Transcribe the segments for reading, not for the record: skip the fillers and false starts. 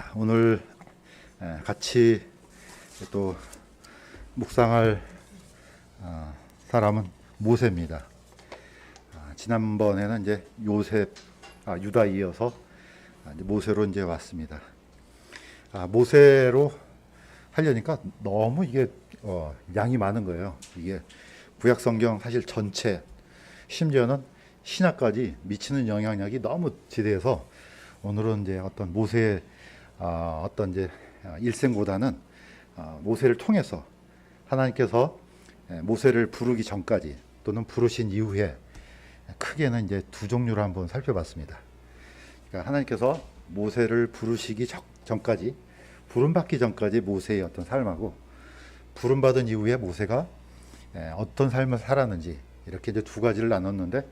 자, 오늘 같이 또 묵상할 사람은 모세입니다. 지난번에는 이제 요셉, 유다 이어서 이제 모세로 이제 왔습니다. 모세로 하려니까 너무 이게 양이 많은 거예요. 이게 구약 성경 사실 전체, 심지어는 신약까지 미치는 영향력이 너무 지대해서 오늘은 이제 어떤 모세의 어떤 이제 일생보다는 모세를 통해서 하나님께서 모세를 부르기 전까지 또는 부르신 이후에 크게는 이제 두 종류를 한번 살펴봤습니다. 그러니까 하나님께서 모세를 부르시기 전까지, 부름받기 전까지 모세의 어떤 삶하고 부름받은 이후에 모세가 어떤 삶을 살았는지 이렇게 이제 두 가지를 나눴는데,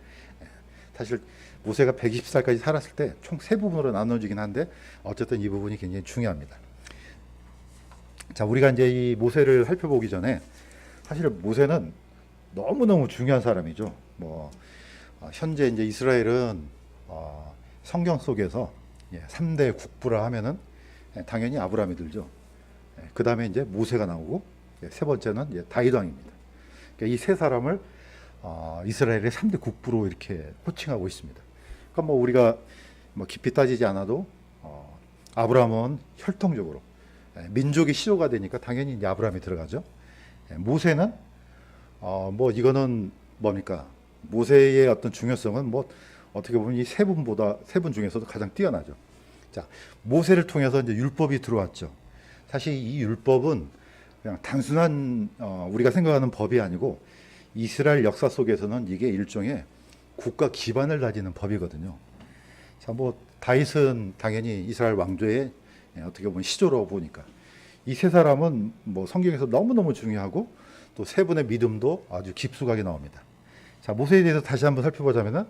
사실 모세가 120살까지 살았을 때 총 세 부분으로 나눠지긴 한데 어쨌든 이 부분이 굉장히 중요합니다. 자, 우리가 이제 이 모세를 살펴보기 전에 사실 모세는 너무너무 중요한 사람이죠. 현재 이제 이스라엘은 성경 속에서 3대 국부라 하면은 당연히 아브라함이 들죠. 그 다음에 이제 모세가 나오고 세 번째는 이제 다윗 왕입니다. 그러니까 이 세 사람을 이스라엘의 3대 국부로 이렇게 호칭하고 있습니다. 그러니까 우리가 깊이 따지지 않아도 아브라함은 혈통적으로 민족이 시조가 되니까 당연히 이제 아브라함이 들어가죠. 모세는 이거는 뭡니까? 모세의 어떤 중요성은 어떻게 보면 이 세 분 중에서도 가장 뛰어나죠. 자, 모세를 통해서 이제 율법이 들어왔죠. 사실 이 율법은 그냥 단순한 우리가 생각하는 법이 아니고 이스라엘 역사 속에서는 이게 일종의 국가 기반을 다지는 법이거든요. 자, 다윗은 당연히 이스라엘 왕조의 어떻게 보면 시조라고 보니까 이 세 사람은 성경에서 너무너무 중요하고 또 세 분의 믿음도 아주 깊숙하게 나옵니다. 자, 모세에 대해서 다시 한번 살펴보자면은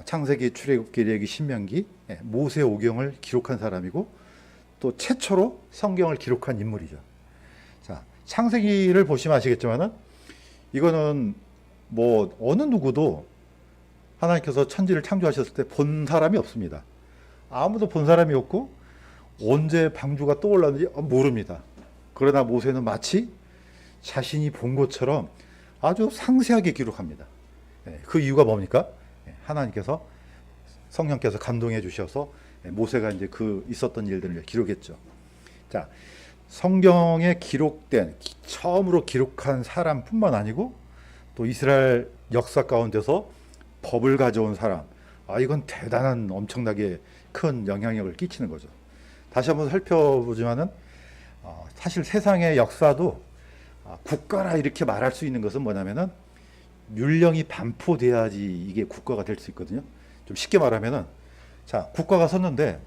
창세기, 출애굽기, 레위기, 신명기, 모세 오경을 기록한 사람이고 또 최초로 성경을 기록한 인물이죠. 자, 창세기를 보시면 아시겠지만은 이거는 어느 누구도 하나님께서 천지를 창조하셨을 때 본 사람이 없습니다. 아무도 본 사람이 없고 언제 방주가 떠올랐는지 모릅니다. 그러나 모세는 마치 자신이 본 것처럼 아주 상세하게 기록합니다. 그 이유가 뭡니까? 하나님께서, 성령께서 감동해 주셔서 모세가 이제 있었던 일들을 기록했죠. 자, 성경에 기록된 처음으로 기록한 사람뿐만 아니고 또 이스라엘 역사 가운데서 법을 가져온 사람, 이건 대단한 엄청나게 큰 영향력을 끼치는 거죠. 다시 한번 살펴보지만은 사실 세상의 역사도 국가라 이렇게 말할 수 있는 것은 뭐냐면은 율령이 반포돼야지 이게 국가가 될 수 있거든요. 좀 쉽게 말하면은, 자, 국가가 섰는데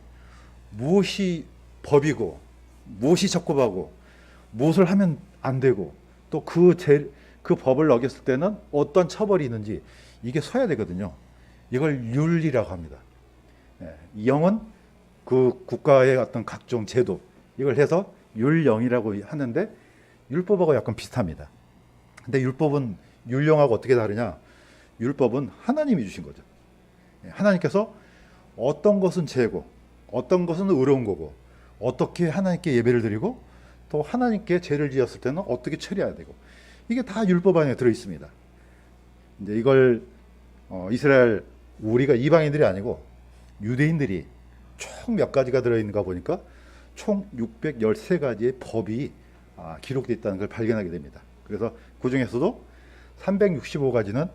무엇이 법이고 무엇이 적법하고 무엇을 하면 안 되고 또 그 법을 어겼을 때는 어떤 처벌이 있는지 이게 서야 되거든요. 이걸 율이라고 합니다. 영은 그 국가의 어떤 각종 제도, 이걸 해서 율령이라고 하는데 율법하고 약간 비슷합니다. 근데 율법은 율령하고 어떻게 다르냐? 율법은 하나님이 주신 거죠. 하나님께서 어떤 것은 죄고 어떤 것은 의로운 거고 어떻게 하나님께 예배를 드리고 또 하나님께 죄를 지었을 때는 어떻게 처리해야 되고, 이게 다 율법 안에 들어 있습니다. 이제 이걸 이스라엘, 우리가 이방인들이 아니고 유대인들이 총 몇 가지가 들어있는가 보니까 총 613가지의 법이 기록되어 있다는 걸 발견하게 됩니다. 그래서 그 중에서도 365가지는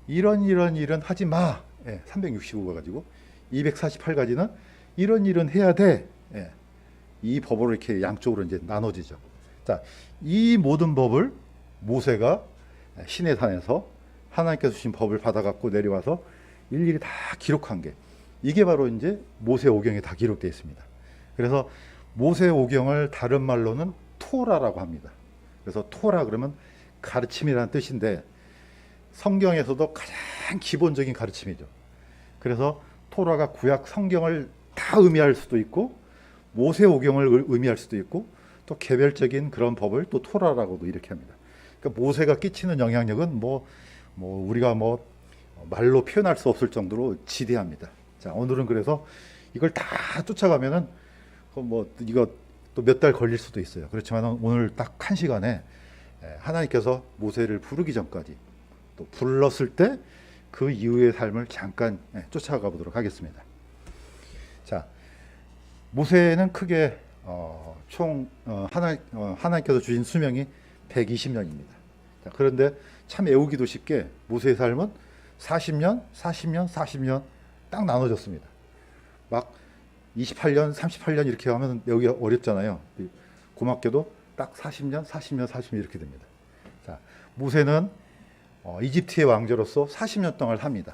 이런 일은 하지 마, 365가 가지고 248가지는 이런 일은 해야 돼, 이 법으로 이렇게 양쪽으로 이제 나눠지죠. 자, 이 모든 법을 모세가 시내 산에서 하나님께서 주신 법을 받아갖고 내려와서 일일이 다 기록한 게, 이게 바로 이제 모세 오경에 다 기록되어 있습니다. 그래서 모세 오경을 다른 말로는 토라라고 합니다. 그래서 토라 그러면 가르침이라는 뜻인데 성경에서도 가장 기본적인 가르침이죠. 그래서 토라가 구약 성경을 다 의미할 수도 있고 모세 오경을 의미할 수도 있고 또 개별적인 그런 법을 또 토라라고도 이렇게 합니다. 그러니까 모세가 끼치는 영향력은 우리가 말로 표현할 수 없을 정도로 지대합니다. 자, 오늘은 그래서 이걸 다 쫓아가면은 뭐 이거 또 몇 달 걸릴 수도 있어요. 그렇지만 오늘 딱 한 시간에 하나님께서 모세를 부르기 전까지 또 불렀을 때 그 이후의 삶을 잠깐 쫓아가 보도록 하겠습니다. 자, 모세는 크게 하나님께서 주신 수명이 120년입니다. 자, 그런데 참 애우기도 쉽게 모세의 삶은 40년, 40년, 40년 딱 나눠졌습니다. 막 28년, 38년 이렇게 하면 여기 어렵잖아요. 고맙게도 딱 40년, 40년, 40년 이렇게 됩니다. 자, 모세는 이집트의 왕조로서 40년 동안 삽니다.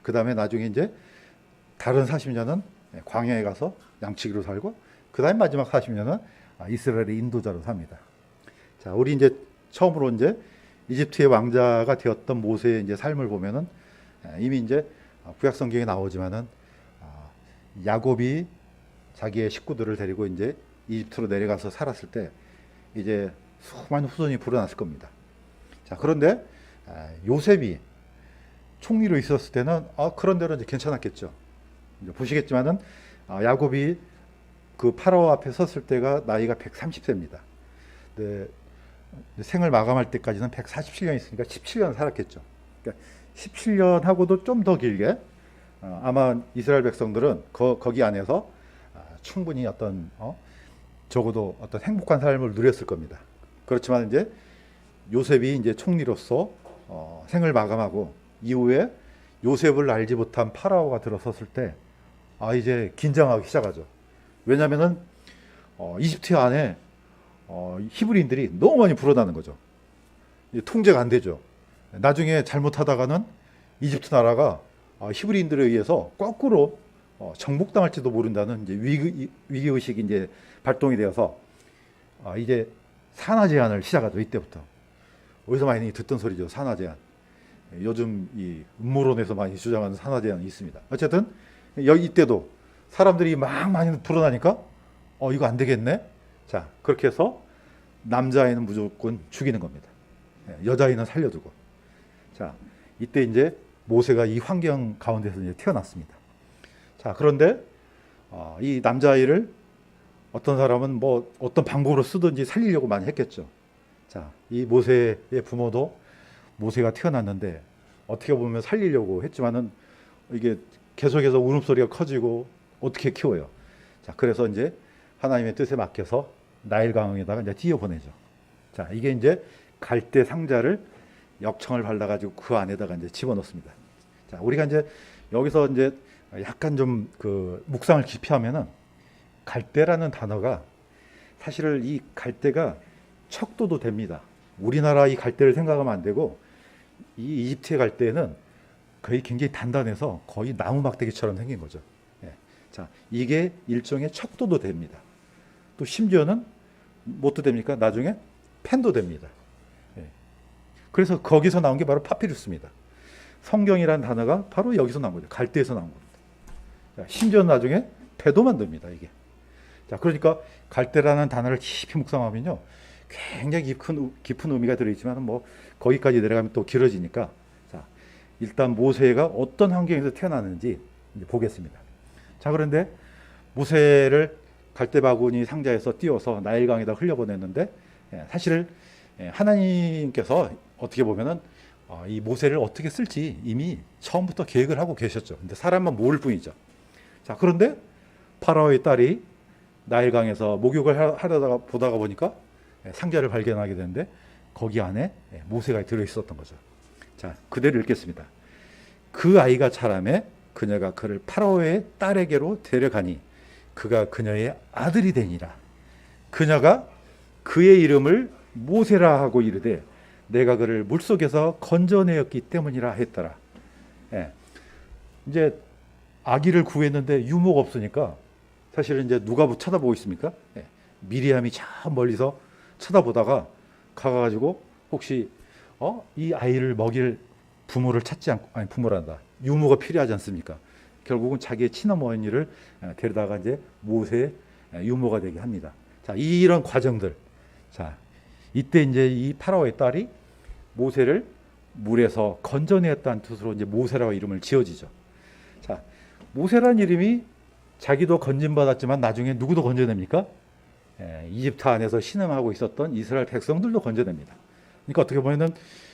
그 다음에 나중에 이제 다른 40년은 광야에 가서 양치기로 살고, 그 다음에 마지막 40년은 이스라엘의 인도자로 삽니다. 자, 우리 이제 처음으로 이제 이집트의 왕자가 되었던 모세의 이제 삶을 보면은 이미 이제 구약 성경에 나오지만은 야곱이 자기의 식구들을 데리고 이제 이집트로 내려가서 살았을 때 이제 수많은 후손이 불어났을 겁니다. 자, 그런데 요셉이 총리로 있었을 때는 그런 대로 이제 괜찮았겠죠. 이제 보시겠지만은 야곱이 그 파라오 앞에 섰을 때가 나이가 130세입니다. 네, 생을 마감할 때까지는 147년 있으니까 17년 살았겠죠. 그러니까 17년 하고도 좀 더 길게 아마 이스라엘 백성들은 거기 안에서 충분히 적어도 어떤 행복한 삶을 누렸을 겁니다. 그렇지만 이제 요셉이 이제 총리로서 생을 마감하고 이후에 요셉을 알지 못한 파라오가 들어섰을 때 이제 긴장하기 시작하죠. 왜냐하면은 이집트 안에 히브리인들이 너무 많이 불어나는 거죠. 통제가 안 되죠. 나중에 잘못하다가는 이집트 나라가 히브리인들에 의해서 거꾸로 정복당할지도 모른다는 이제 위기 의식이 이제 발동이 되어서 이제 산하 제한을 시작하죠. 이때부터. 어디서 많이 듣던 소리죠. 산하 제한. 요즘 이 음모론에서 많이 주장하는 산하 제한이 있습니다. 어쨌든 이때도 사람들이 막 많이 불어나니까 이거 안 되겠네. 자, 그렇게 해서 남자아이는 무조건 죽이는 겁니다. 여자아이는 살려두고. 자, 이때 이제 모세가 이 환경 가운데서 이제 태어났습니다. 자, 그런데 이 남자아이를 어떤 사람은 뭐 어떤 방법으로 쓰든지 살리려고 많이 했겠죠. 자, 이 모세의 부모도 모세가 태어났는데 어떻게 보면 살리려고 했지만은 이게 계속해서 울음소리가 커지고 어떻게 키워요. 자, 그래서 이제 하나님의 뜻에 맡겨서 나일강에다가 이제 띄어 보내죠. 자, 이게 이제 갈대 상자를 역청을 발라가지고 그 안에다가 이제 집어넣습니다. 자, 우리가 이제 여기서 이제 약간 좀 그 묵상을 깊이 하면은 갈대라는 단어가 사실은 이 갈대가 척도도 됩니다. 우리나라 이 갈대를 생각하면 안 되고 이 이집트의 갈대는 거의 굉장히 단단해서 거의 나무 막대기처럼 생긴 거죠. 자, 이게 일종의 척도도 됩니다. 또 심지어는 뭣도 됩니까? 나중에 펜도 됩니다. 그래서 거기서 나온 게 바로 파피루스입니다. 성경이라는 단어가 바로 여기서 나온 거죠. 갈대에서 나온 겁니다. 자, 심지어 나중에 배도 만듭니다. 이게. 자, 그러니까 갈대라는 단어를 깊이 묵상하면요, 굉장히 깊은 의미가 들어있지만 뭐 거기까지 내려가면 또 길어지니까, 자, 일단 모세가 어떤 환경에서 태어났는지 이제 보겠습니다. 자, 그런데 모세를 갈대 바구니 상자에서 띄워서 나일강에다 흘려보냈는데 사실 하나님께서 어떻게 보면은 이 모세를 어떻게 쓸지 이미 처음부터 계획을 하고 계셨죠. 근데 사람만 모를 뿐이죠. 자, 그런데 파라오의 딸이 나일강에서 목욕을 하려다가 보다가 보니까 상자를 발견하게 되는데 거기 안에 모세가 들어 있었던 거죠. 자, 그대로 읽겠습니다. 그 아이가 자라매 그녀가 그를 파라오의 딸에게로 데려가니 그가 그녀의 아들이 되니라. 그녀가 그의 이름을 모세라 하고 이르되 내가 그를 물속에서 건져내었기 때문이라 했더라. 이제 아기를 구했는데 유모가 없으니까 사실은 이제 누가 쳐다보고 있습니까? 미리암이 저 멀리서 쳐다보다가 가가지고 혹시 이 아이를 먹일 부모를 찾지 않고, 아니 부모란다, 유모가 필요하지 않습니까? 결국은 자기의 친어머니를 데려다가 이제 모세의 유모가 되게 합니다. 자, 이런 과정들. 자, 이때 이제 이 파라오의 딸이 모세를 물에서 건져내었다는 뜻으로 이제 모세라고 이름을 지어지죠. 자, 모세라는 이름이 자기도 건진받았지만 나중에 누구도 건져냅니까? 이집트 안에서 신음하고 있었던 이스라엘 백성들도 건져냅니다. 그러니까 어떻게 보면은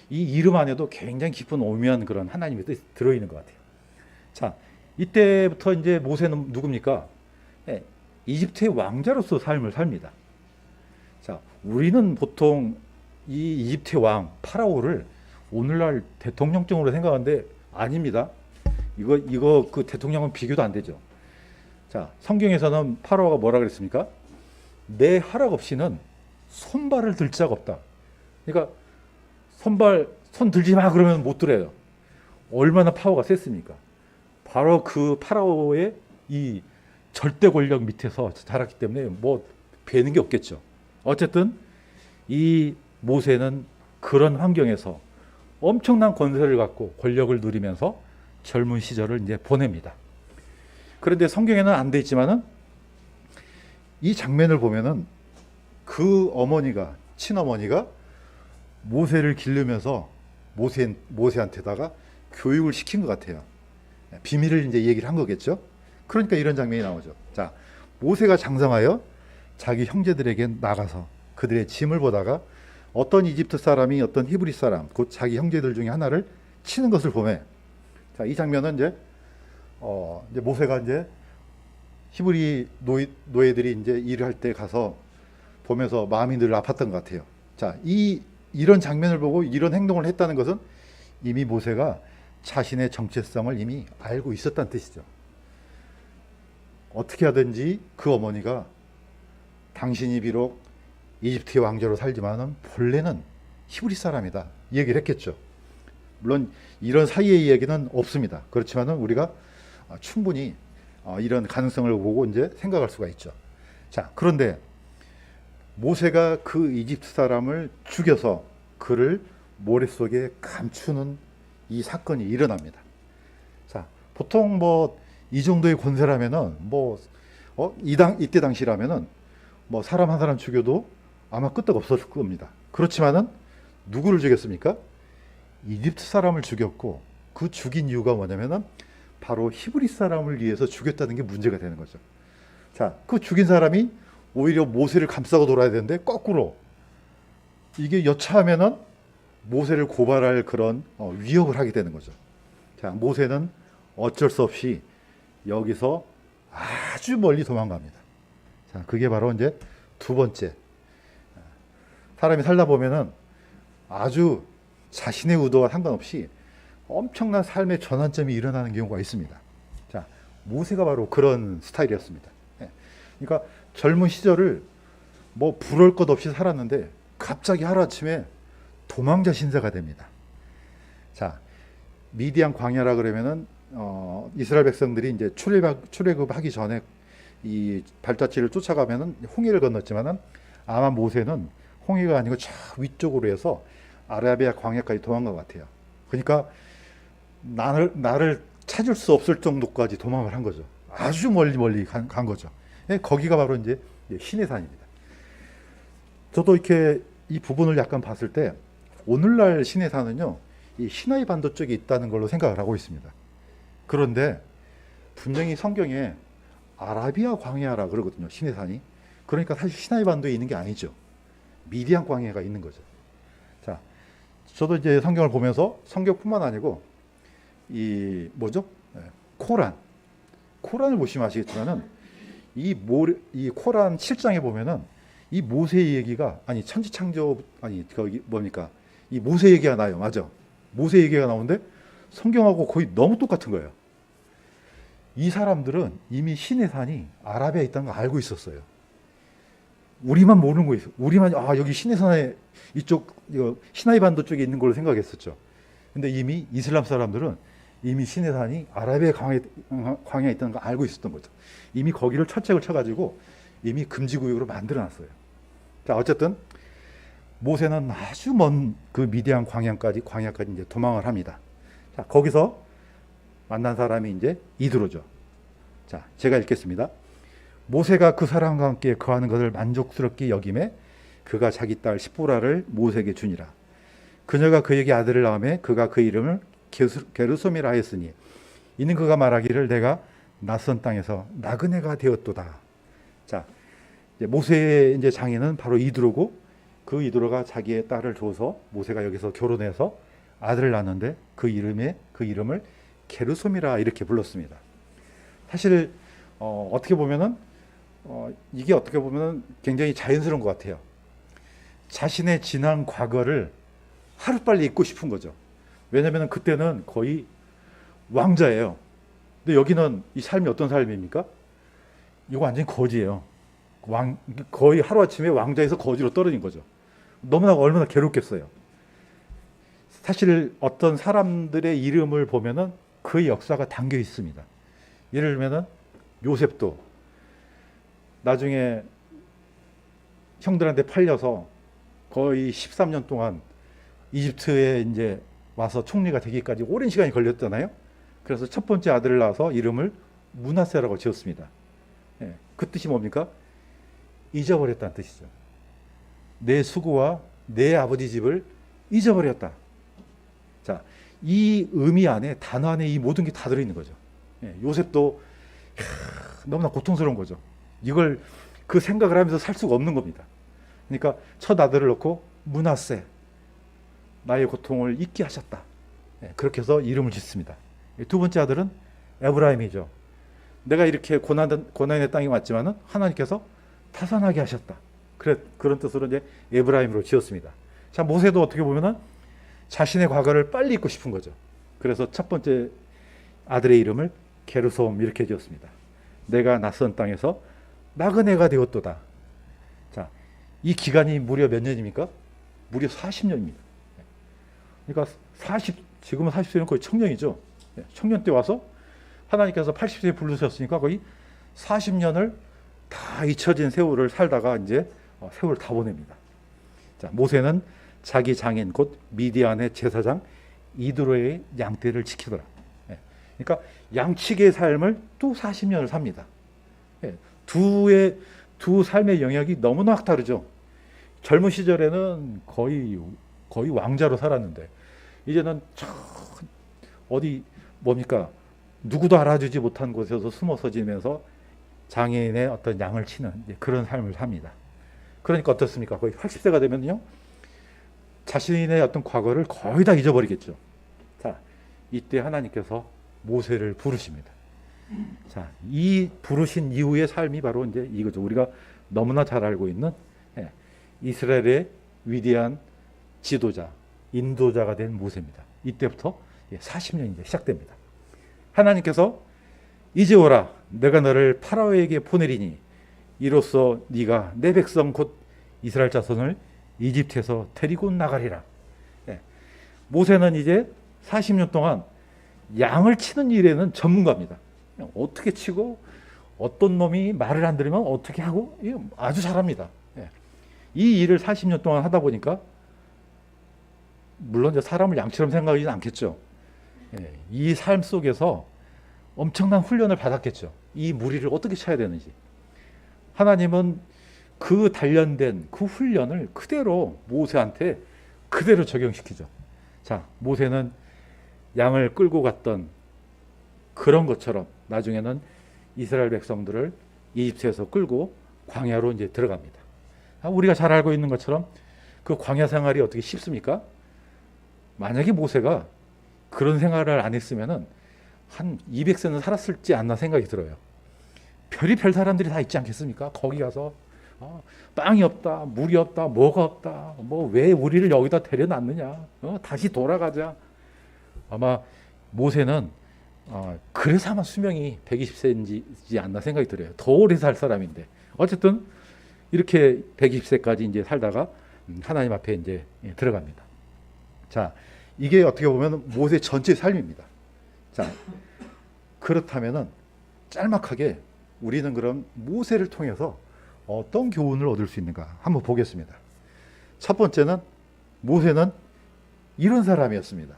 이 이름 안에도 굉장히 깊은 오묘한 그런 하나님의 뜻이 들어있는 것 같아요. 자, 이때부터 이제 모세는 누굽니까? 이집트의 왕자로서 삶을 삽니다. 자, 우리는 보통 이 이집트의 왕 파라오를 오늘날 대통령적으로 생각하는데 아닙니다. 이거 그 대통령은 비교도 안 되죠. 자, 성경에서는 파라오가 뭐라 그랬습니까? 내 허락 없이는 손발을 들 자가 없다. 그러니까 손 들지 마 그러면 못 들어요. 얼마나 파워가 셌습니까? 바로 그 파라오의 이 절대 권력 밑에서 자랐기 때문에 뭐 배는 게 없겠죠. 어쨌든 이 모세는 그런 환경에서 엄청난 권세를 갖고 권력을 누리면서 젊은 시절을 이제 보냅니다. 그런데 성경에는 안 돼 있지만은 이 장면을 보면은 그 어머니가 친어머니가 모세를 기르면서 모세한테다가 교육을 시킨 것 같아요. 비밀을 이제 얘기를 한 거겠죠. 그러니까 이런 장면이 나오죠. 자, 모세가 장성하여 자기 형제들에게 나가서 그들의 짐을 보다가 어떤 이집트 사람이 어떤 히브리 사람 곧 자기 형제들 중에 하나를 치는 것을 보매. 자, 이 장면은 이제 모세가 이제 히브리 노예들이 이제 일을 할 때 가서 보면서 마음이 늘 아팠던 것 같아요. 자, 이런 장면을 보고 이런 행동을 했다는 것은 이미 모세가 자신의 정체성을 이미 알고 있었다는 뜻이죠. 어떻게 하든지 그 어머니가 당신이 비록 이집트의 왕자로 살지만은 본래는 히브리 사람이다 이 얘기를 했겠죠. 물론 이런 사이의 이야기는 없습니다. 그렇지만은 우리가 충분히 이런 가능성을 보고 이제 생각할 수가 있죠. 자, 그런데 모세가 그 이집트 사람을 죽여서 그를 모래 속에 감추는 이 사건이 일어납니다. 자, 보통 뭐 이 정도의 권세라면은 이때 당시라면은 뭐 사람 한 사람 죽여도 아마 끄떡 없었을 겁니다. 그렇지만은 누구를 죽였습니까? 이집트 사람을 죽였고 그 죽인 이유가 뭐냐면은 바로 히브리 사람을 위해서 죽였다는 게 문제가 되는 거죠. 자, 그 죽인 사람이 오히려 모세를 감싸고 돌아야 되는데 거꾸로 이게 여차하면은 모세를 고발할 그런 위협을 하게 되는 거죠. 자, 모세는 어쩔 수 없이 여기서 아주 멀리 도망갑니다. 자, 그게 바로 이제 두 번째. 사람이 살다 보면은 아주 자신의 의도와 상관없이 엄청난 삶의 전환점이 일어나는 경우가 있습니다. 자, 모세가 바로 그런 스타일이었습니다. 그러니까 젊은 시절을 뭐 부러울 것 없이 살았는데 갑자기 하루아침에 도망자 신세가 됩니다. 자, 미디안 광야라 그러면은 이스라엘 백성들이 이제 출애굽하기 전에 이 발자취를 쫓아가면은 홍해를 건넜지만은 아마 모세는 홍해가 아니고 저 위쪽으로 해서 아라비아 광야까지 도망간 것 같아요. 그러니까 나를 찾을 수 없을 정도까지 도망을 한 거죠. 아주 멀리 간 거죠. 거기가 바로 이제 시내산입니다. 저도 이렇게 이 부분을 약간 봤을 때 오늘날 시내산은요, 이 시나이 반도 쪽에 있다는 걸로 생각을 하고 있습니다. 그런데 분명히 성경에 아라비아 광야라 그러거든요, 시내산이. 그러니까 사실 시나이 반도에 있는 게 아니죠. 미디안 광야가 있는 거죠. 자, 저도 이제 성경을 보면서 성경뿐만 아니고 코란을 보시면 아시겠지만은 이 코란 7장에 보면은 이 모세 얘기가 천지창조 거기 뭡니까? 이 모세 얘기가 나요. 맞아. 모세 얘기가 나오는데 성경하고 거의 너무 똑같은 거예요. 이 사람들은 이미 시내산이 아라비아에 있다는 걸 알고 있었어요. 우리만 모르는 거예요. 우리만 여기 시내산에 이쪽 시나이 반도 쪽에 있는 걸로 생각했었죠. 근데 이미 이슬람 사람들은 이미 시내산이 아라비아 광야에 있다는 걸 알고 있었던 거죠. 이미 거기를 철책을 쳐가지고 이미 금지구역으로 만들어놨어요. 자, 어쨌든 모세는 아주 먼 그 미디안 광야까지 이제 도망을 합니다. 자, 거기서 만난 사람이 이제 이드로죠. 자, 제가 읽겠습니다. 모세가 그 사람과 함께 거하는 것을 만족스럽게 여김에 그가 자기 딸 시보라를 모세에게 주니라. 그녀가 그에게 아들을 낳음에 그가 그 이름을 게르솜이라 하였으니 이는 그가 말하기를 내가 낯선 땅에서 나그네가 되었도다. 자, 이제 모세의 이제 장인은 바로 이드로고, 그 이드로가 자기의 딸을 줘서 모세가 여기서 결혼해서 아들을 낳는데 그 이름을 게르솜이라 이렇게 불렀습니다. 사실 어떻게 보면은 이게 어떻게 보면은 굉장히 자연스러운 것 같아요. 자신의 지난 과거를 하루빨리 잊고 싶은 거죠. 왜냐하면 그때는 거의 왕자예요. 근데 여기는 이 삶이 어떤 삶입니까? 이거 완전히 거지예요. 거의 하루아침에 왕자에서 거지로 떨어진 거죠. 너무나 얼마나 괴롭겠어요. 사실 어떤 사람들의 이름을 보면은 그 역사가 담겨 있습니다. 예를 들면은 요셉도 나중에 형들한테 팔려서 거의 13년 동안 이집트에 이제 와서 총리가 되기까지 오랜 시간이 걸렸잖아요. 그래서 첫 번째 아들을 낳아서 이름을 므낫세라고 지었습니다. 예, 그 뜻이 뭡니까? 잊어버렸다는 뜻이죠. 내 수고와 내 아버지 집을 잊어버렸다. 자, 이 의미 안에, 단어 안에 이 모든 게 다 들어있는 거죠. 예, 요셉도 너무나 고통스러운 거죠. 이걸 그 생각을 하면서 살 수가 없는 겁니다. 그러니까 첫 아들을 놓고 므낫세, 나의 고통을 잊게 하셨다. 예, 그렇게 해서 이름을 짓습니다. 두 번째 아들은 에브라임이죠. 내가 이렇게 고난의 땅에 왔지만은 하나님께서 타산하게 하셨다. 그런 뜻으로 이제 에브라임으로 지었습니다. 자, 모세도 어떻게 보면은 자신의 과거를 빨리 잊고 싶은 거죠. 그래서 첫 번째 아들의 이름을 게르솜 이렇게 지었습니다. 내가 낯선 땅에서 나그네가 되었도다. 자, 이 기간이 무려 몇 년입니까? 무려 40년입니다. 그러니까 지금은 40세는 거의 청년이죠. 청년 때 와서 하나님께서 80세에 부르셨으니까 거의 40년을 다 잊혀진 세월을 살다가 이제 세월을 다 보냅니다. 자, 모세는 자기 장인 곧 미디안의 제사장 이드로의 양떼를 지키더라. 그러니까 양치기의 삶을 또 40년을 삽니다. 두 삶의 영역이 너무나 다르죠. 젊은 시절에는 거의 왕자로 살았는데 이제는 어디 뭡니까? 누구도 알아주지 못한 곳에서 숨어서 지내면서 장애인의 어떤 양을 치는 그런 삶을 삽니다. 그러니까 어떻습니까? 거의 80세가 되면요, 자신의 어떤 과거를 거의 다 잊어버리겠죠. 자, 이때 하나님께서 모세를 부르십니다. 자, 이 부르신 이후의 삶이 바로 이제 이거죠. 우리가 너무나 잘 알고 있는 이스라엘의 위대한 지도자, 인도자가 된 모세입니다. 이때부터 40년이 이제 시작됩니다. 하나님께서 이제 오라, 내가 너를 파라오에게 보내리니 이로써 네가 내 백성 곧 이스라엘 자손을 이집트에서 데리고 나가리라. 모세는 이제 40년 동안 양을 치는 일에는 전문가입니다. 어떻게 치고 어떤 놈이 말을 안 들으면 어떻게 하고 아주 잘합니다. 이 일을 40년 동안 하다 보니까 물론 이제 사람을 양처럼 생각하지는 않겠죠. 이 삶 속에서 엄청난 훈련을 받았겠죠. 이 무리를 어떻게 쳐야 되는지. 하나님은 그 단련된 그 훈련을 그대로 모세한테 그대로 적용시키죠. 자, 모세는 양을 끌고 갔던 그런 것처럼 나중에는 이스라엘 백성들을 이집트에서 끌고 광야로 이제 들어갑니다. 우리가 잘 알고 있는 것처럼 그 광야 생활이 어떻게 쉽습니까? 만약에 모세가 그런 생활을 안 했으면은 한 200세는 살았을지 않나 생각이 들어요. 별의별 사람들이 다 있지 않겠습니까? 거기 가서 빵이 없다, 물이 없다, 뭐가 없다, 뭐 왜 우리를 여기다 데려놨느냐, 다시 돌아가자. 아마 모세는 그래서 아마 수명이 120세인지 않나 생각이 들어요. 더 오래 살 사람인데 어쨌든 이렇게 120세까지 이제 살다가 하나님 앞에 이제 들어갑니다. 자, 이게 어떻게 보면 모세 전체 삶입니다. 자, 그렇다면은 짤막하게 우리는 그럼 모세를 통해서 어떤 교훈을 얻을 수 있는가 한번 보겠습니다. 첫 번째는 모세는 이런 사람이었습니다.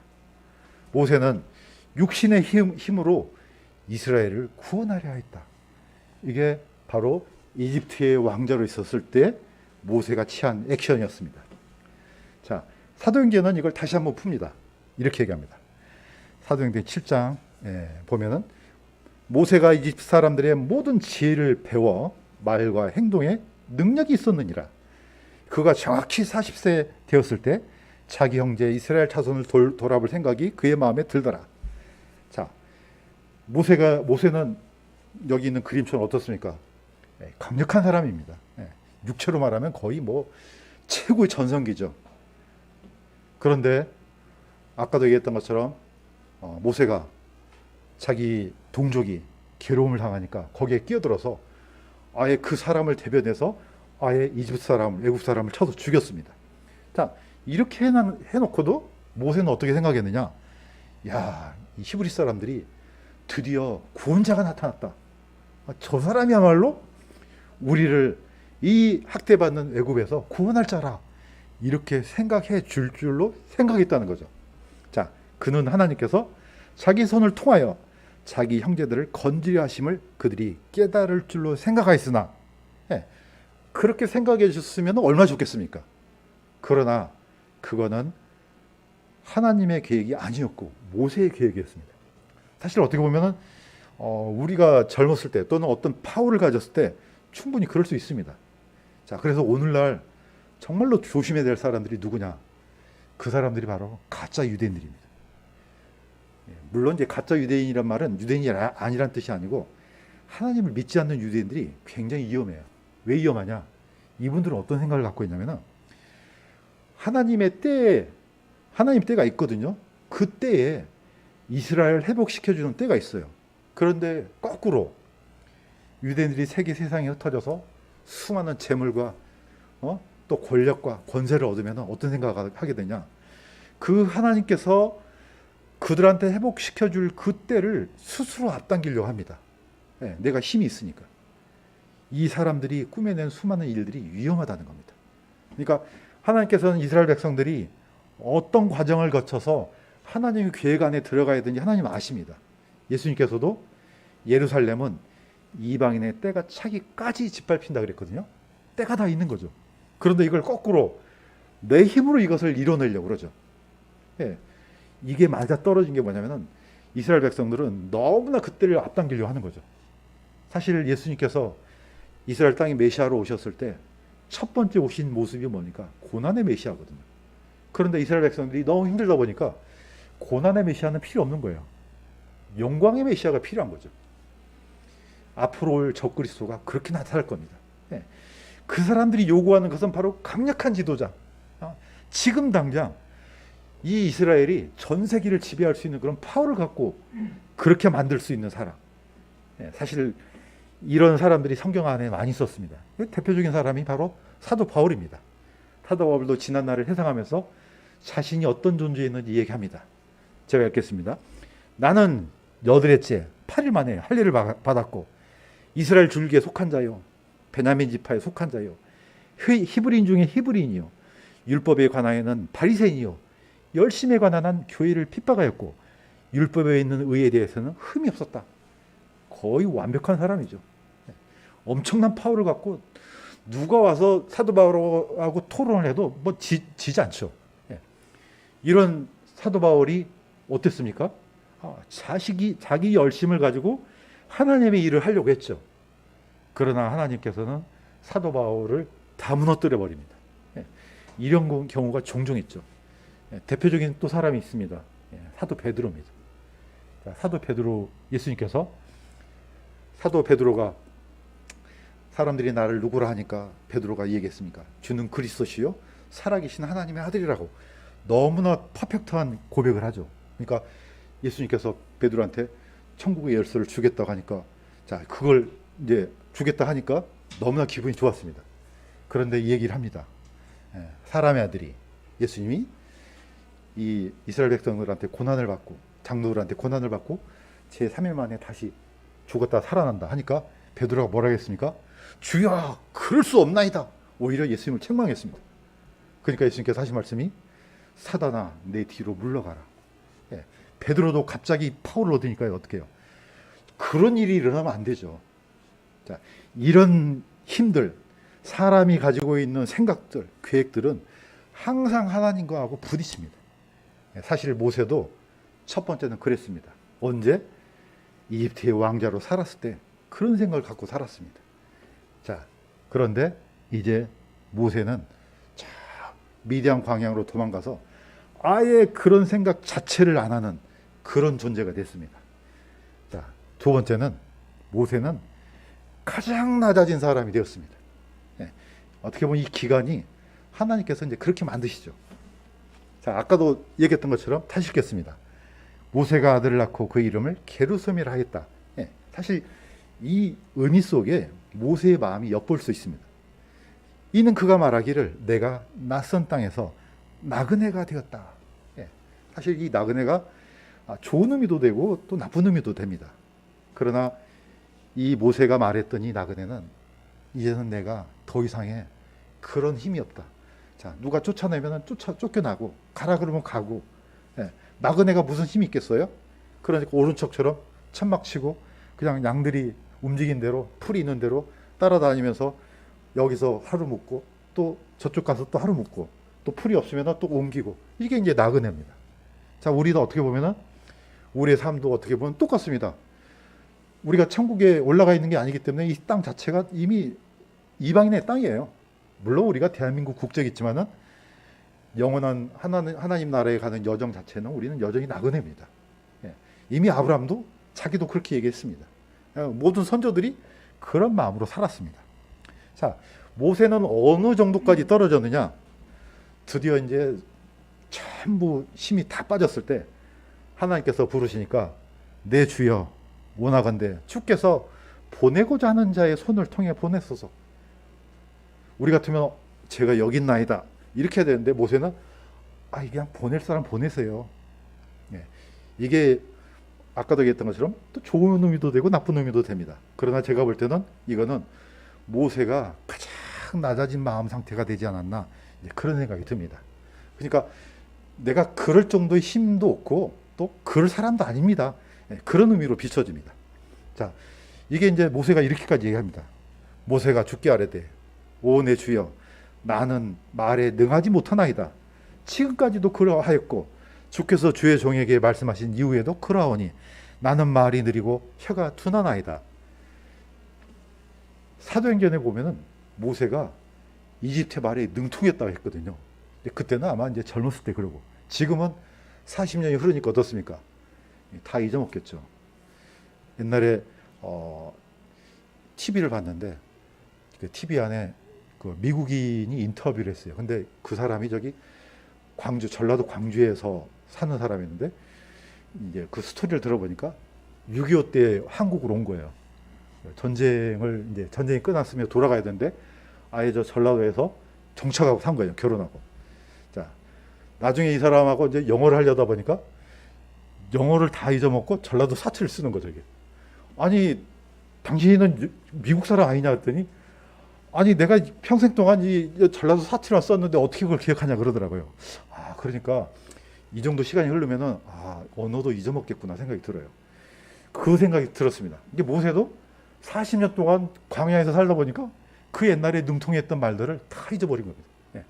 모세는 육신의 힘으로 이스라엘을 구원하려 했다. 이게 바로 이집트의 왕자로 있었을 때 모세가 취한 액션이었습니다. 자, 사도행전은 이걸 다시 한번 풉니다. 이렇게 얘기합니다. 사도행전 7장 보면은 모세가 이집트 사람들의 모든 지혜를 배워 말과 행동에 능력이 있었느니라. 그가 정확히 40세 되었을 때 자기 형제 이스라엘 자손을 돌아볼 생각이 그의 마음에 들더라. 자, 모세는 여기 있는 그림처럼 어떻습니까? 강력한 사람입니다. 육체로 말하면 거의 뭐 최고의 전성기죠. 그런데 아까도 얘기했던 것처럼 모세가 자기 동족이 괴로움을 당하니까 거기에 끼어들어서 아예 그 사람을 대변해서 아예 이집트 사람, 외국 사람을 쳐서 죽였습니다. 자, 이렇게 해놓고도 모세는 어떻게 생각했느냐? 야, 이 히브리 사람들이 드디어 구원자가 나타났다. 저 사람이야말로 우리를 이 학대받는 애굽에서 구원할 자라. 이렇게 생각해 줄 줄로 생각했다는 거죠. 자, 그는 하나님께서 자기 손을 통하여 자기 형제들을 건지려 하심을 그들이 깨달을 줄로 생각하였으나, 그렇게 생각해 주셨으면 얼마나 좋겠습니까? 그러나 그거는 하나님의 계획이 아니었고 모세의 계획이었습니다. 사실 어떻게 보면은 우리가 젊었을 때 또는 어떤 파워를 가졌을 때 충분히 그럴 수 있습니다. 자, 그래서 오늘날 정말로 조심해야 될 사람들이 누구냐? 그 사람들이 바로 가짜 유대인들입니다. 물론 이제 가짜 유대인이란 말은 유대인이 아니란 뜻이 아니고 하나님을 믿지 않는 유대인들이 굉장히 위험해요. 왜 위험하냐? 이분들은 어떤 생각을 갖고 있냐면은 하나님의 때가 있거든요. 그 때에 이스라엘 회복시켜주는 때가 있어요. 그런데 거꾸로 유대인들이 세상에 흩어져서 수많은 재물과 또 권력과 권세를 얻으면 어떤 생각을 하게 되냐? 그 하나님께서 그들한테 회복시켜줄 그 때를 스스로 앞당기려고 합니다. 내가 힘이 있으니까. 이 사람들이 꾸며낸 수많은 일들이 위험하다는 겁니다. 그러니까 하나님께서는 이스라엘 백성들이 어떤 과정을 거쳐서 하나님의 계획 안에 들어가야 되는지 하나님 아십니다. 예수님께서도 예루살렘은 이방인의 때가 차기까지 짓밟힌다 그랬거든요. 때가 다 있는 거죠. 그런데 이걸 거꾸로 내 힘으로 이것을 이뤄내려고 그러죠. 이게 맞아 떨어진 게 뭐냐면은 이스라엘 백성들은 너무나 그때를 앞당기려고 하는 거죠. 사실 예수님께서 이스라엘 땅에 메시아로 오셨을 때 첫 번째 오신 모습이 뭡니까? 고난의 메시아거든요. 그런데 이스라엘 백성들이 너무 힘들다 보니까 고난의 메시아는 필요 없는 거예요. 영광의 메시아가 필요한 거죠. 앞으로 올 적그리스도가 그렇게 나타날 겁니다. 그 사람들이 요구하는 것은 바로 강력한 지도자. 지금 당장 이 이스라엘이 전 세계를 지배할 수 있는 그런 파워를 갖고 그렇게 만들 수 있는 사람. 사실 이런 사람들이 성경 안에 많이 있었습니다. 대표적인 사람이 바로 사도 바울입니다. 사도 바울도 지난날을 회상하면서 자신이 어떤 존재였는지 얘기합니다. 제가 읽겠습니다. 나는 여드레째 8일 만에 할례를 받았고 이스라엘 줄기에 속한 자요 베냐민 지파에 속한 자요 히브리인 중에 히브리인이요 율법에 관하여는 바리새인이요 열심에 관한 교회를 핍박하였고 율법에 있는 의에 대해서는 흠이 없었다. 거의 완벽한 사람이죠. 엄청난 파워를 갖고 누가 와서 사도 바울하고 토론을 해도 뭐 지지 않죠. 이런 사도 바울이 어땠습니까? 자기 열심을 가지고 하나님의 일을 하려고 했죠. 그러나 하나님께서는 사도 바울을 다 무너뜨려 버립니다. 이런 경우가 종종 있죠. 대표적인 또 사람이 있습니다. 사도 베드로입니다. 사도 베드로 예수님께서 사도 베드로가 사람들이 나를 누구라 하니까 베드로가 얘기했습니까? 주는 그리스도시요 살아계신 하나님의 아들이라고 너무나 퍼펙트한 고백을 하죠. 그러니까 예수님께서 베드로한테 천국의 열쇠를 주겠다고 하니까 자 그걸 이제 주겠다 하니까 너무나 기분이 좋았습니다. 그런데 이 얘기를 합니다. 사람의 아들이 예수님이 이 이스라엘 백성들한테 고난을 받고 장로들한테 고난을 받고 제 3일 만에 다시 죽었다 살아난다 하니까 베드로가 뭐라 했습니까? 주여 그럴 수 없나이다. 오히려 예수님을 책망했습니다. 그러니까 예수님께서 하신 말씀이 사단아 내 뒤로 물러가라. 베드로도 갑자기 파워를 얻으니까 어떻게 해요? 그런 일이 일어나면 안 되죠. 자, 이런 힘들 사람이 가지고 있는 생각들 계획들은 항상 하나님과 하고 부딪힙니다. 사실 모세도 첫 번째는 그랬습니다. 언제? 이집트의 왕자로 살았을 때 그런 생각을 갖고 살았습니다. 자, 그런데 이제 모세는 자, 미디안 광야로 도망가서 아예 그런 생각 자체를 안 하는 그런 존재가 됐습니다. 자, 두 번째는 모세는 가장 낮아진 사람이 되었습니다. 예, 어떻게 보면 이 기간이 하나님께서 이제 그렇게 만드시죠. 자, 아까도 얘기했던 것처럼 다시 읽겠습니다. 모세가 아들을 낳고 그 이름을 게르솜이라 하였다. 예, 사실 이 의미 속에 모세의 마음이 엿볼 수 있습니다. 이는 그가 말하기를 내가 낯선 땅에서 나그네가 되었다. 예, 사실 이 나그네가 좋은 의미도 되고 또 나쁜 의미도 됩니다. 그러나 이 모세가 말했던 이 나그네는 이제는 내가 더 이상의 그런 힘이 없다. 자, 누가 쫓아내면 쫓겨나고 가라 그러면 가고, 예, 나그네가 무슨 힘이 있겠어요? 그러니까 오른쪽처럼 천막 치고 그냥 양들이 움직인 대로 풀이 있는 대로 따라다니면서 여기서 하루 묵고 또 저쪽 가서 또 하루 묵고 또 풀이 없으면 또 옮기고, 이게 이제 나그네입니다. 자, 우리도 어떻게 보면은 우리의 삶도 어떻게 보면 똑같습니다. 우리가 천국에 올라가 있는 게 아니기 때문에 이 땅 자체가 이미 이방인의 땅이에요. 물론 우리가 대한민국 국적이 있지만은 영원한 하나님 나라에 가는 여정 자체는 우리는 여전히 나그네입니다. 예, 이미 아브라함도 자기도 그렇게 얘기했습니다. 모든 선조들이 그런 마음으로 살았습니다. 자, 모세는 어느 정도까지 떨어졌느냐? 드디어 이제 전부 힘이 다 빠졌을 때 하나님께서 부르시니까 내 주여 원하건대 주께서 보내고자 하는 자의 손을 통해 보내소서. 우리 같으면 제가 여기 있나이다 이렇게 해야 되는데 모세는 그냥 보낼 사람 보내세요. 예, 이게 아까도 얘기했던 것처럼 또 좋은 의미도 되고 나쁜 의미도 됩니다. 그러나 제가 볼 때는 이거는 모세가 가장 낮아진 마음 상태가 되지 않았나, 그런 생각이 듭니다. 그러니까 내가 그럴 정도의 힘도 없고 또 그럴 사람도 아닙니다. 그런 의미로 비춰집니다. 자, 이게 이제 모세가 이렇게까지 얘기합니다. 모세가 주께 아뢰되 오 내 주여 나는 말에 능하지 못하나이다. 지금까지도 그러하였고 주께서 주의 종에게 말씀하신 이후에도 그러하오니 나는 말이 느리고 혀가 둔하나이다. 사도행전에 보면은 모세가 이집트 말에 능통했다고 했거든요. 그때는 아마 이제 젊었을 때 그러고, 지금은 40년이 흐르니까 어떻습니까? 다 잊어먹겠죠. 옛날에 TV를 봤는데 그 TV 안에 그 미국인이 인터뷰를 했어요. 근데 그 사람이 저기 광주, 전라도 광주에서 사는 사람이었는데 이제 그 스토리를 들어보니까 6.25 때 한국으로 온 거예요. 전쟁이 끝났으면 돌아가야 되는데 아예 저 전라도에서 정착하고 산 거예요. 결혼하고. 자, 나중에 이 사람하고 이제 영어를 하려다 보니까 영어를 다 잊어먹고 전라도 사투리를 쓰는 거죠, 이게. 아니, 당신은 미국 사람 아니냐 했더니, 아니, 내가 평생 동안 이 전라도 사투리만 썼는데 어떻게 그걸 기억하냐 그러더라고요. 그러니까 이 정도 시간이 흐르면은, 언어도 잊어먹겠구나 생각이 들어요. 그 생각이 들었습니다. 이게 모세도 40년 동안 광야에서 살다 보니까 그 옛날에 능통했던 말들을 다 잊어버린 겁니다. 예.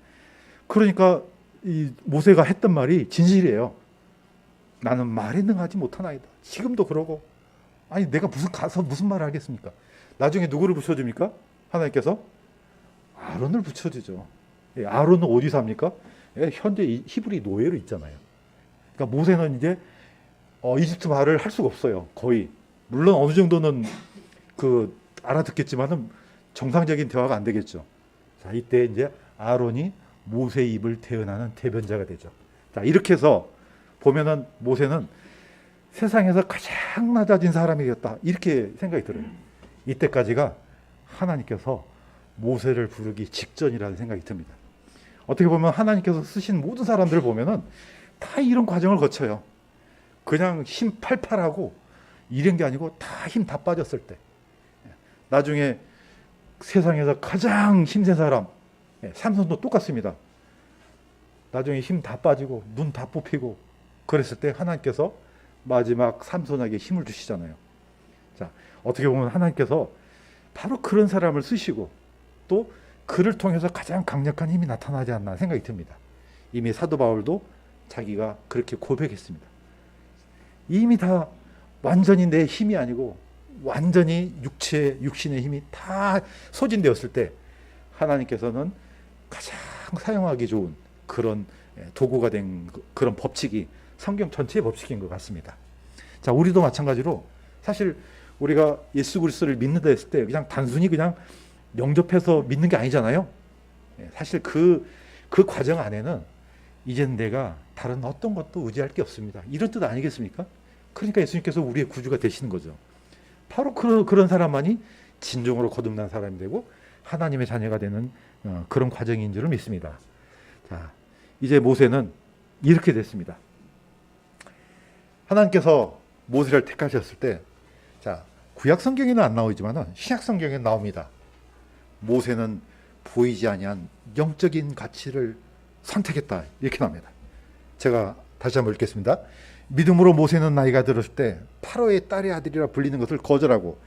그러니까 이 모세가 했던 말이 진실이에요. 나는 말에 능하지 못하나이다. 지금도 그러고, 아니 내가 가서 무슨 말을 하겠습니까? 나중에 누구를 붙여줍니까? 하나님께서 아론을 붙여주죠. 예, 아론은 어디서 합니까? 예, 현재 히브리 노예로 있잖아요. 그러니까 모세는 이제 이집트 말을 할 수가 없어요. 거의. 물론 어느 정도는 알아듣겠지만은 정상적인 대화가 안 되겠죠. 자, 이때 이제 아론이 모세의 입을 대언하는 대변자가 되죠. 자, 이렇게 해서 보면은 모세는 세상에서 가장 낮아진 사람이 되었다, 이렇게 생각이 들어요. 이때까지가 하나님께서 모세를 부르기 직전이라는 생각이 듭니다. 어떻게 보면 하나님께서 쓰신 모든 사람들을 보면은 다 이런 과정을 거쳐요. 그냥 힘 팔팔하고 이런 게 아니고 다 힘 다 빠졌을 때, 나중에 세상에서 가장 힘센 사람 삼손도 똑같습니다. 나중에 힘 다 빠지고 눈 다 뽑히고 그랬을 때 하나님께서 마지막 삼손에게 힘을 주시잖아요. 자, 어떻게 보면 하나님께서 바로 그런 사람을 쓰시고 또 그를 통해서 가장 강력한 힘이 나타나지 않나 생각이 듭니다. 이미 사도 바울도 자기가 그렇게 고백했습니다. 이미 다 완전히 내 힘이 아니고 완전히 육신의 힘이 다 소진되었을 때 하나님께서는 가장 사용하기 좋은 그런 도구가 된 그런 법칙이 성경 전체의 법칙인 것 같습니다. 자, 우리도 마찬가지로 사실 우리가 예수 그리스도를 믿는다 했을 때 그냥 단순히 그냥 영접해서 믿는 게 아니잖아요. 사실 그 과정 안에는 이제는 내가 다른 어떤 것도 의지할 게 없습니다. 이런 뜻 아니겠습니까? 그러니까 예수님께서 우리의 구주가 되시는 거죠. 바로 그런 사람만이 진정으로 거듭난 사람이 되고 하나님의 자녀가 되는 그런 과정인 줄을 믿습니다. 자, 이제 모세는 이렇게 됐습니다. 하나님께서 모세를 택하셨을 때, 자, 구약 성경에는 안 나오지만 신약 성경에 나옵니다. 모세는 보이지 아니한 영적인 가치를 선택했다, 이렇게 나옵니다. 제가 다시 한번 읽겠습니다. 믿음으로 모세는 나이가 들었을 때 파로의 딸의 아들이라 불리는 것을 거절하고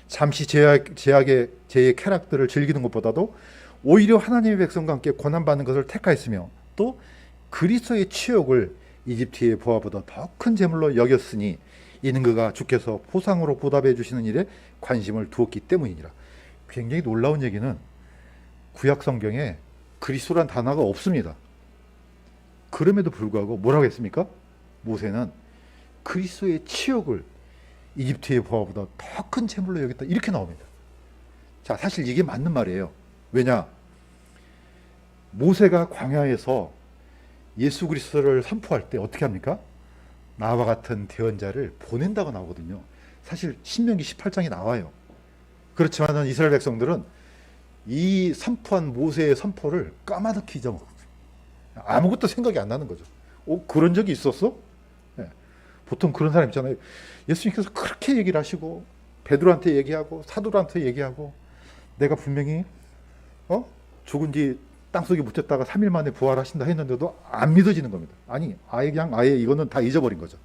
잠시 제의 쾌락들을 즐기는 것보다도 오히려 하나님의 백성과 함께 고난받는 것을 택하였으며 또 그리스도의 치욕을 이집트의 보화보다 더 큰 재물로 여겼으니 이는 그가 주께서 포상으로 보답해 주시는 일에 관심을 두었기 때문이니라. 굉장히 놀라운 얘기는 구약 성경에 그리스도란 단어가 없습니다. 그럼에도 불구하고 뭐라고 했습니까? 모세는 그리스도의 치욕을 이집트의 보화보다 더 큰 재물로 여겼다, 이렇게 나옵니다. 자, 사실 이게 맞는 말이에요. 왜냐? 모세가 광야에서 예수 그리스도를 선포할 때 어떻게 합니까? 나와 같은 대언자를 보낸다고 나오거든요. 사실 신명기 18장에 나와요. 그렇지만 이스라엘 백성들은 이 선포한 모세의 선포를 까마득히 잊어먹었어요. 아무것도 생각이 안 나는 거죠. 그런 적이 있었어? 네. 보통 그런 사람 있잖아요. 예수님께서 그렇게 얘기를 하시고 베드로한테 얘기하고 사도들한테 얘기하고 내가 분명히 죽은 뒤 땅속에 묻혔다가 3일 만에 부활하신다 했는데도 안 믿어지는 겁니다. 아니, 아예 이거는 다 잊어버린 거죠.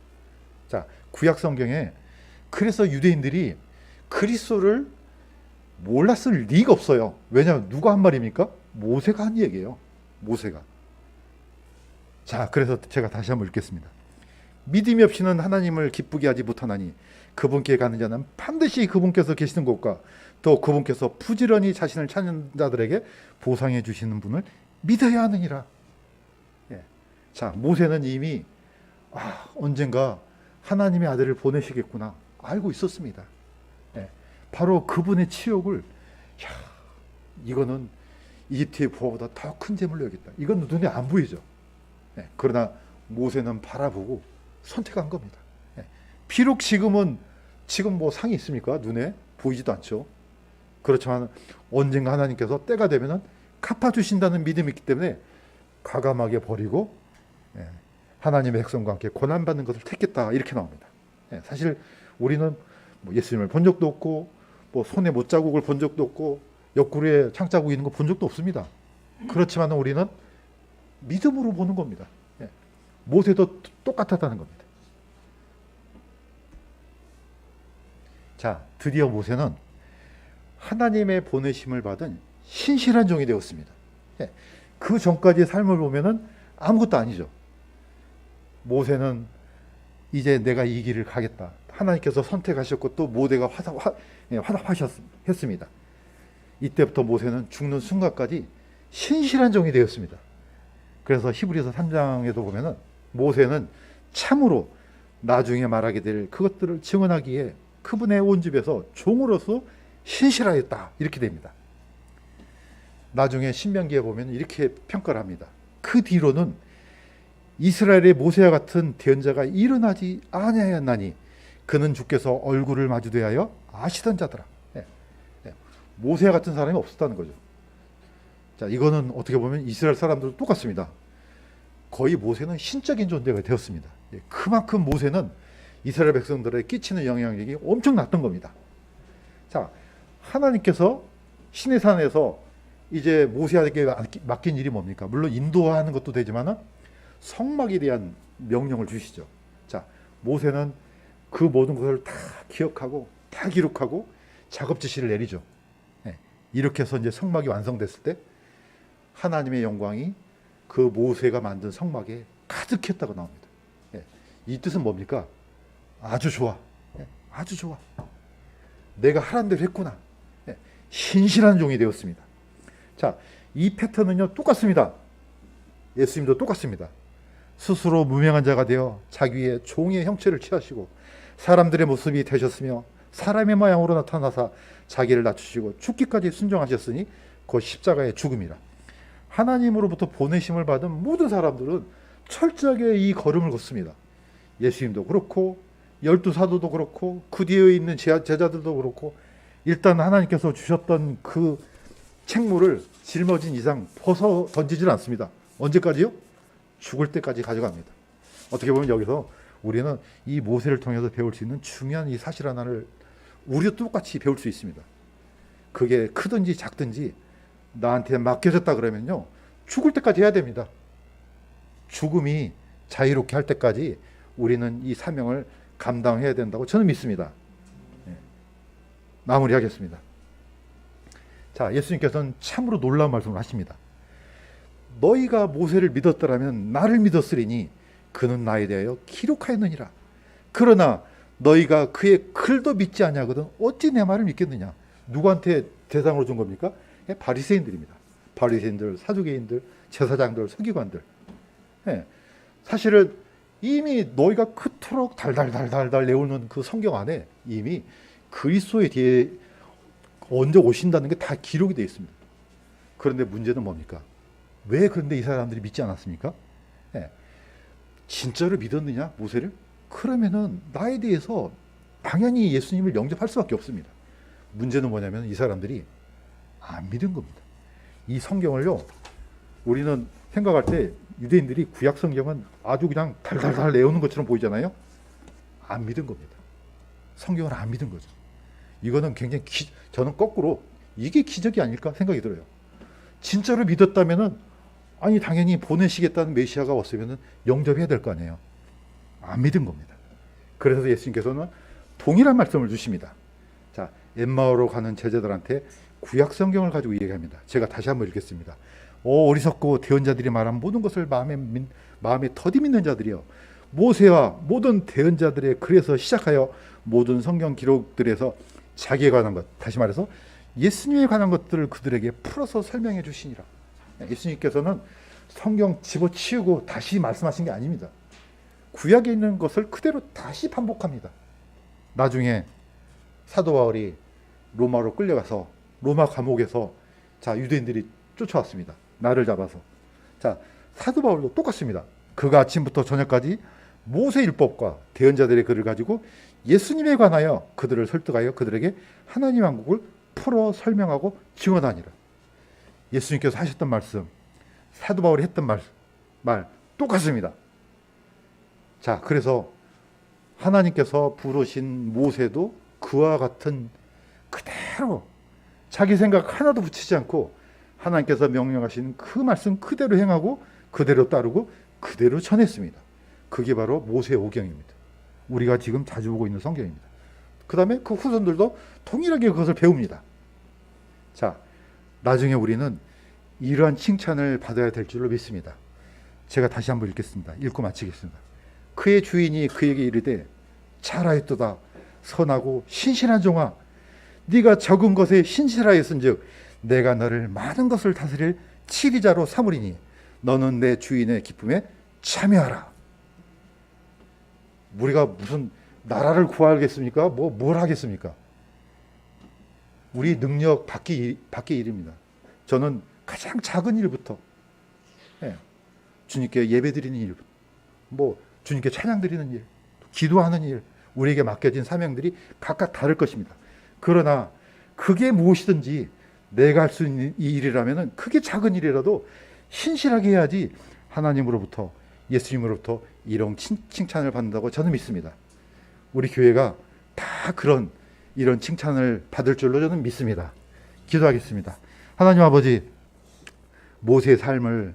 자, 구약 성경에 그래서 유대인들이 그리스도를 몰랐을 리가 없어요. 왜냐하면 누가 한 말입니까? 모세가 한 얘기예요. 모세가. 자, 그래서 제가 다시 한번 읽겠습니다. 믿음이 없이는 하나님을 기쁘게 하지 못하나니 그분께 가는 자는 반드시 그분께서 계시는 곳과 또 그분께서 부지런히 자신을 찾는 자들에게 보상해 주시는 분을 믿어야 하느니라. 예. 자, 모세는 이미 언젠가 하나님의 아들을 보내시겠구나 알고 있었습니다. 예. 바로 그분의 치욕을 이거는 이집트의 부하보다 더 큰 재물로 여겼다. 이건 눈에 안 보이죠. 예. 그러나 모세는 바라보고 선택한 겁니다. 예. 비록 지금 뭐 상이 있습니까? 눈에 보이지도 않죠. 그렇지만 언젠가 하나님께서 때가 되면은 갚아주신다는 믿음이 있기 때문에 과감하게 버리고 하나님의 백성과 함께 고난받는 것을 택했다, 이렇게 나옵니다. 사실 우리는 뭐 예수님을 본 적도 없고 뭐 손에 못자국을 본 적도 없고 옆구리에 창자국이 있는 거 본 적도 없습니다. 그렇지만 우리는 믿음으로 보는 겁니다. 모세도 똑같았다는 겁니다. 자, 드디어 모세는 하나님의 보내심을 받은 신실한 종이 되었습니다. 그 전까지의 삶을 보면은 아무것도 아니죠. 모세는 이제 내가 이 길을 가겠다. 하나님께서 선택하셨고 또 모세가 화답하셨습니다. 이때부터 모세는 죽는 순간까지 신실한 종이 되었습니다. 그래서 히브리서 3장에도 보면은 모세는 참으로 나중에 말하게 될 그것들을 증언하기에 그분의 온 집에서 종으로서 신실하였다, 이렇게 됩니다. 나중에 신명기에 보면 이렇게 평가를 합니다. 그 뒤로는 이스라엘의 모세와 같은 대언자가 일어나지 아니하였나니 그는 주께서 얼굴을 마주 대하여 아시던 자더라. 모세와 같은 사람이 없었다는 거죠. 자, 이거는 어떻게 보면 이스라엘 사람들도 똑같습니다. 거의 모세는 신적인 존재가 되었습니다. 그만큼 모세는 이스라엘 백성들에 끼치는 영향력이 엄청났던 겁니다. 자, 하나님께서 시내산에서 이제 모세에게 맡긴 일이 뭡니까? 물론 인도하는 것도 되지만 성막에 대한 명령을 주시죠. 자, 모세는 그 모든 것을 다 기억하고 다 기록하고 작업 지시를 내리죠. 이렇게 해서 이제 성막이 완성됐을 때 하나님의 영광이 그 모세가 만든 성막에 가득했다고 나옵니다. 이 뜻은 뭡니까? 아주 좋아. 아주 좋아. 내가 하란 대로 했구나. 예, 신실한 종이 되었습니다. 자, 이 패턴은요 똑같습니다. 예수님도 똑같습니다. 스스로 무명한 자가 되어 자기의 종의 형체를 취하시고 사람들의 모습이 되셨으며 사람의 모양으로 나타나사 자기를 낮추시고 죽기까지 순종하셨으니 그 십자가의 죽음이라. 하나님으로부터 보내심을 받은 모든 사람들은 철저하게 이 걸음을 걷습니다. 예수님도 그렇고 12사도도 그렇고 그 뒤에 있는 제자들도 그렇고 일단 하나님께서 주셨던 그 책무를 짊어진 이상 벗어 던지질 않습니다. 언제까지요? 죽을 때까지 가져갑니다. 어떻게 보면 여기서 우리는 이 모세를 통해서 배울 수 있는 중요한 이 사실 하나를 우리도 똑같이 배울 수 있습니다. 그게 크든지 작든지 나한테 맡겨졌다 그러면요 죽을 때까지 해야 됩니다. 죽음이 자유롭게 할 때까지 우리는 이 사명을 감당해야 된다고 저는 믿습니다. 마무리하겠습니다. 자, 예수님께서는 참으로 놀라운 말씀을 하십니다. 너희가 모세를 믿었더라면 나를 믿었으리니 그는 나에 대하여 기록하였느니라. 그러나 너희가 그의 글도 믿지 아니하거든 어찌 내 말을 믿겠느냐. 누구한테 대상으로 준 겁니까? 바리새인들입니다. 바리새인들, 사두개인들, 제사장들, 서기관들. 사실은 이미 너희가 그토록 달달달달달 내오는 그 성경 안에 이미 그리스도에 대해 언제 오신다는 게 다 기록이 되어 있습니다. 그런데 문제는 뭡니까? 왜 그런데 이 사람들이 믿지 않았습니까? 진짜로 믿었느냐 모세를? 그러면은 나에 대해서 당연히 예수님을 영접할 수밖에 없습니다. 문제는 뭐냐면 이 사람들이 안 믿은 겁니다. 이 성경을요 우리는 생각할 때 유대인들이 구약 성경은 아주 그냥 달달달 내오는 것처럼 보이잖아요. 안 믿은 겁니다. 성경을 안 믿은 거죠. 이거는 굉장히 저는 거꾸로 이게 기적이 아닐까 생각이 들어요. 진짜로 믿었다면은 아니 당연히 보내시겠다는 메시아가 왔으면은 영접해야 될 거 아니에요. 안 믿은 겁니다. 그래서 예수님께서는 동일한 말씀을 주십니다. 자, 엠마오로 가는 제자들한테 구약 성경을 가지고 얘기합니다. 제가 다시 한번 읽겠습니다. 오 어리석고 대언자들이 말한 모든 것을 마음에 더디 믿는 자들이여, 모세와 모든 대언자들의 글에서 시작하여 모든 성경 기록들에서 자기에 관한 것, 다시 말해서 예수님에 관한 것들을 그들에게 풀어서 설명해 주시니라. 예수님께서는 성경 집어치우고 다시 말씀하신 게 아닙니다. 구약에 있는 것을 그대로 다시 반복합니다. 나중에 사도 바울이 로마로 끌려가서 로마 감옥에서 자 유대인들이 쫓아왔습니다. 나를 잡아서. 자, 사도 바울도 똑같습니다. 그가 아침부터 저녁까지 모세 율법과 대언자들의 글을 가지고 예수님에 관하여 그들을 설득하여 그들에게 하나님 왕국을 풀어 설명하고 증언하니라. 예수님께서 하셨던 말씀, 사도 바울이 했던 말 똑같습니다. 자, 그래서 하나님께서 부르신 모세도 그와 같은 그대로 자기 생각 하나도 붙이지 않고 하나님께서 명령하신 그 말씀 그대로 행하고 그대로 따르고 그대로 전했습니다. 그게 바로 모세 오경입니다. 우리가 지금 자주 보고 있는 성경입니다. 그 다음에 그 후손들도 동일하게 그것을 배웁니다. 자, 나중에 우리는 이러한 칭찬을 받아야 될 줄로 믿습니다. 제가 다시 한번 읽겠습니다. 읽고 마치겠습니다. 그의 주인이 그에게 이르되 잘하였도다 선하고 신실한 종아, 네가 적은 것에 신실하였은즉 내가 너를 많은 것을 다스릴 치리자로 삼으리니 너는 내 주인의 기쁨에 참여하라. 우리가 무슨 나라를 구하겠습니까? 뭘 하겠습니까? 우리 능력 밖의 일입니다. 저는 가장 작은 일부터 주님께 예배드리는 일, 주님께 찬양 드리는 일, 기도하는 일, 우리에게 맡겨진 사명들이 각각 다를 것입니다. 그러나 그게 무엇이든지 내가 할 수 있는 이 일이라면 그게 작은 일이라도 신실하게 해야지 하나님으로부터 예수님으로부터 이런 칭찬을 받는다고 저는 믿습니다. 우리 교회가 다 이런 칭찬을 받을 줄로 저는 믿습니다. 기도하겠습니다. 하나님 아버지, 모세의 삶을